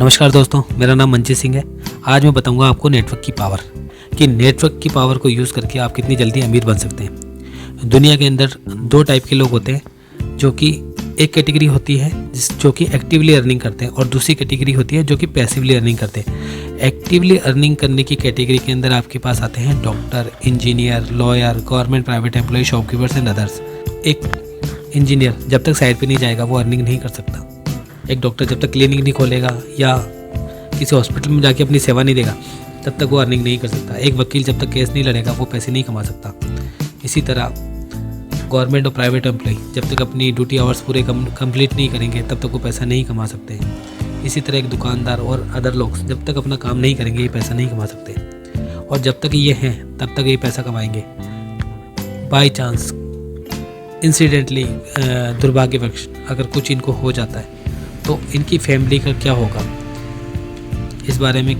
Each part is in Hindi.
नमस्कार दोस्तों, मेरा नाम मंजीत सिंह है। आज मैं बताऊंगा आपको नेटवर्क की पावर, कि नेटवर्क की पावर को यूज़ करके आप कितनी जल्दी अमीर बन सकते हैं। दुनिया के अंदर दो टाइप के लोग होते हैं, जो कि एक कैटेगरी होती है जो कि एक्टिवली अर्निंग करते हैं और दूसरी कैटेगरी होती है जो कि पैसिवली अर्निंग करते हैं। एक्टिवली अर्निंग करने की कैटेगरी के अंदर आपके पास आते हैं doctor, engineer, lawyer, government, private employ, shopkeepers and others. एक इंजीनियर जब तक साइड पे नहीं जाएगा वो अर्निंग नहीं कर सकता। एक डॉक्टर जब तक क्लिनिक नहीं खोलेगा या किसी हॉस्पिटल में जाके अपनी सेवा नहीं देगा तब तक वो अर्निंग नहीं कर सकता। एक वकील जब तक केस नहीं लड़ेगा वो पैसे नहीं कमा सकता। इसी तरह गवर्नमेंट और प्राइवेट एम्प्लॉय जब तक अपनी ड्यूटी आवर्स पूरे कंप्लीट नहीं करेंगे तब तक वो पैसा नहीं कमा सकते। इसी तरह एक दुकानदार और अदर लोग जब तक अपना काम नहीं करेंगे ये पैसा नहीं कमा सकते, और जब तक ये हैं तब तक ये पैसा कमाएंगे। बाई चांस, इंसिडेंटली, दुर्भाग्यवश अगर कुछ इनको हो जाता है तो इनकी फैमिली का क्या होगा, इस बारे में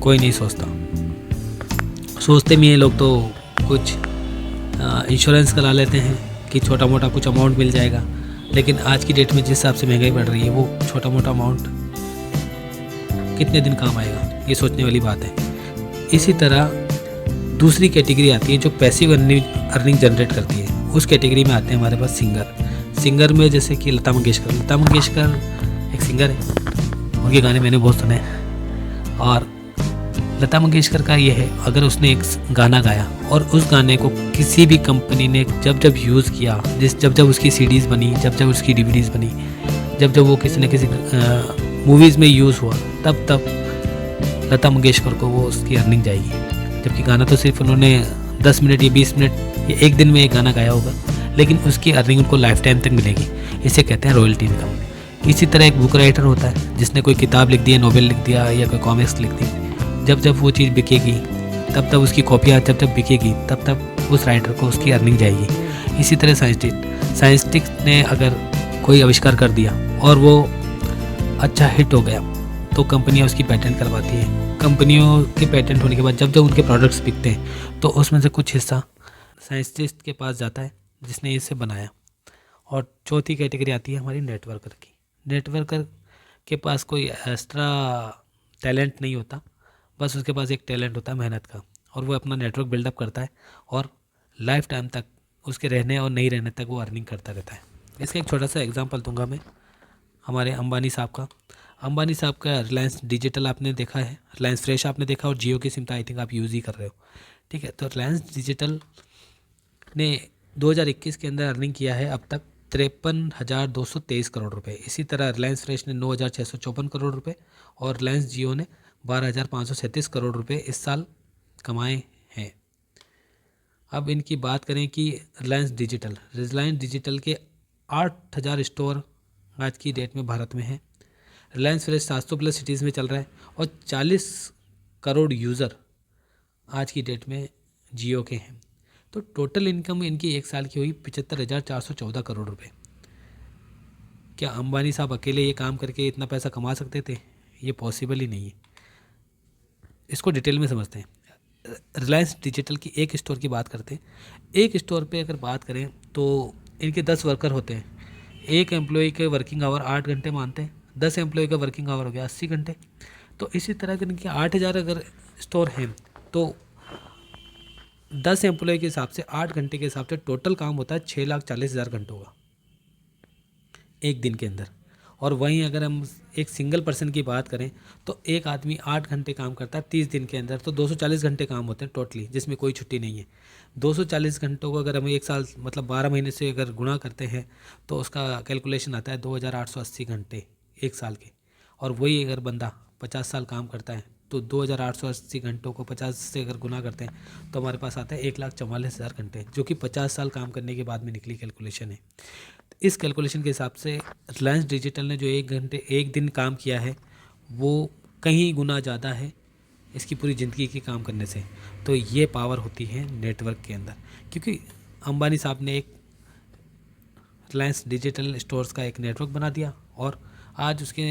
कोई नहीं सोचता। सोचते भी हैं लोग तो कुछ इंश्योरेंस करा लेते हैं कि छोटा मोटा कुछ अमाउंट मिल जाएगा, लेकिन आज की डेट में जिस हिसाब से महंगाई बढ़ रही है वो छोटा मोटा अमाउंट कितने दिन काम आएगा, ये सोचने वाली बात है। इसी तरह दूसरी कैटेगरी आती है जो पैसिव अर्निंग जनरेट करती है। उस कैटेगरी में आते हैं हमारे पास सिंगर में जैसे कि लता मंगेशकर एक सिंगर है, उनके गाने मैंने बहुत सुने हैं। और लता मंगेशकर का ये है, अगर उसने एक गाना गाया और उस गाने को किसी भी कंपनी ने जब यूज़ किया, जब उसकी सीडीज़ बनी, जब उसकी डीवीडीज़ बनी, जब वो किसी न किसी मूवीज़ में यूज़ हुआ, तब लता मंगेशकर को वो उसकी अर्निंग जाएगी। जबकि गाना तो सिर्फ उन्होंने 10 मिनट या 20 मिनट या एक दिन में एक गाना गाया होगा, लेकिन उसकी अर्निंग उनको लाइफ टाइम तक मिलेगी। इसे कहते हैं रॉयल्टी इनकम। इसी तरह एक बुक राइटर होता है जिसने कोई किताब लिख दी है, नोवेल लिख दिया या कोई कॉमिक्स लिख दी, जब वो चीज़ बिकेगी तब उसकी कॉपियाँ जब बिकेगी तब उस राइटर को उसकी अर्निंग जाएगी। इसी तरह साइंटिस्ट ने अगर कोई आविष्कार कर दिया और वो अच्छा हिट हो गया तो कंपनियाँ उसकी पेटेंट करवाती है। कंपनियों के पेटेंट होने के बाद जब उनके प्रोडक्ट्स बिकते हैं तो उसमें से कुछ हिस्सा साइंटिस्ट के पास जाता है जिसने इसे बनाया। और चौथी कैटेगरी आती है हमारी नेटवर्कर की। नेटवर्कर के पास कोई एक्स्ट्रा टैलेंट नहीं होता, बस उसके पास एक टैलेंट होता है मेहनत का, और वो अपना नेटवर्क बिल्डअप करता है और लाइफ टाइम तक उसके रहने और नहीं रहने तक वो अर्निंग करता रहता है। इसका एक छोटा सा एग्जांपल दूंगा मैं, हमारे अंबानी साहब का रिलायंस डिजिटल आपने देखा है, रिलायंस फ्रेश आपने देखा, और जियो की सिम तो आई थिंक आप यूज़ ही कर रहे हो, ठीक है। तो रिलायंस डिजिटल ने 2021 के अंदर अर्निंग किया है अब तक 53,223 करोड़ रुपए। इसी तरह रिलायंस फ्रेश ने 9,654 करोड़ रुपए और रिलायंस जियो ने 12,537 करोड़ रुपए इस साल कमाए हैं। अब इनकी बात करें कि रिलायंस डिजिटल के 8,000 स्टोर आज की डेट में भारत में है। रिलायंस फ्रेश 700 प्लस सिटीज़ में चल रहा है और 40 करोड़ यूज़र आज की डेट में जियो के हैं। तो टोटल इनकम इनकी एक साल की हुई 75,414 करोड़ रुपए। क्या अंबानी साहब अकेले ये काम करके इतना पैसा कमा सकते थे? ये पॉसिबल ही नहीं है। इसको डिटेल में समझते हैं। रिलायंस डिजिटल की एक स्टोर की बात करते हैं। एक स्टोर पे अगर बात करें तो इनके 10 वर्कर होते हैं। एक एम्प्लॉय के वर्किंग आवर 8 घंटे मानते हैं, 10 एम्प्लॉय का वर्किंग आवर हो गया 80 घंटे। तो इसी तरह अगर इनके 8,000 अगर स्टोर हैं तो 10 एम्प्लॉय के हिसाब से 8 घंटे के हिसाब से टोटल काम होता है 6,40,000 घंटों का एक दिन के अंदर। और वहीं अगर हम एक सिंगल पर्सन की बात करें तो एक आदमी 8 घंटे काम करता है 30 दिन के अंदर, तो 240 घंटे काम होते हैं टोटली, जिसमें कोई छुट्टी नहीं है। 240 घंटों को अगर हम एक साल मतलब 12 महीने से अगर गुणा करते हैं तो उसका कैलकुलेशन आता है 2,880 घंटे एक साल के। और वही अगर बंदा 50 साल काम करता है तो 2,880 घंटों को 50 से अगर गुना करते हैं तो हमारे पास आता है 1,44,000 घंटे, जो कि 50 साल काम करने के बाद में निकली कैलकुलेशन है। इस कैलकुलेशन के हिसाब से रिलायंस डिजिटल ने जो एक दिन काम किया है वो कहीं गुना ज़्यादा है इसकी पूरी ज़िंदगी के काम करने से। तो ये पावर होती है नेटवर्क के अंदर, क्योंकि अंबानी साहब ने एक रिलायंस डिजिटल स्टोर्स का एक नेटवर्क बना दिया और आज उसके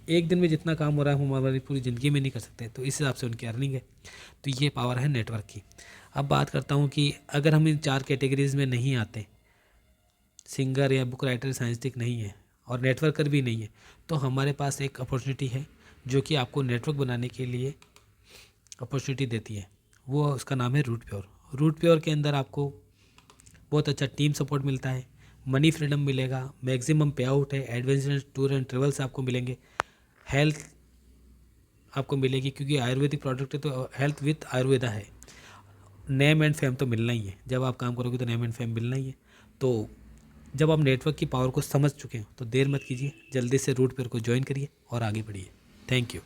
एक दिन में जितना काम हो रहा है हम हमारी पूरी ज़िंदगी में नहीं कर सकते। तो इस हिसाब से उनकी अर्निंग है। तो ये पावर है नेटवर्क की। अब बात करता हूँ कि अगर हम इन 4 कैटेगरीज़ में नहीं आते, सिंगर या बुक राइटर, साइंटिस्ट नहीं है और नेटवर्कर भी नहीं है, तो हमारे पास एक अपॉर्चुनिटी है जो कि आपको नेटवर्क बनाने के लिए अपॉर्चुनिटी देती है। वो उसका नाम है रूट प्योर। रूट प्योर के अंदर आपको बहुत अच्छा टीम सपोर्ट मिलता है, मनी फ्रीडम मिलेगा, मैक्सिमम पे आउट है, एडवेंचर टूर एंड ट्रेवल्स आपको मिलेंगे, हेल्थ आपको मिलेगी क्योंकि आयुर्वेदिक प्रोडक्ट है तो हेल्थ विथ आयुर्वेदा है। नेम एंड फेम तो मिलना ही है, जब आप काम करोगे तो नेम एंड फेम मिलना ही है। तो जब आप नेटवर्क की पावर को समझ चुके हो तो देर मत कीजिए, जल्दी से रूट पेयर को ज्वाइन करिए और आगे बढ़िए। Thank you.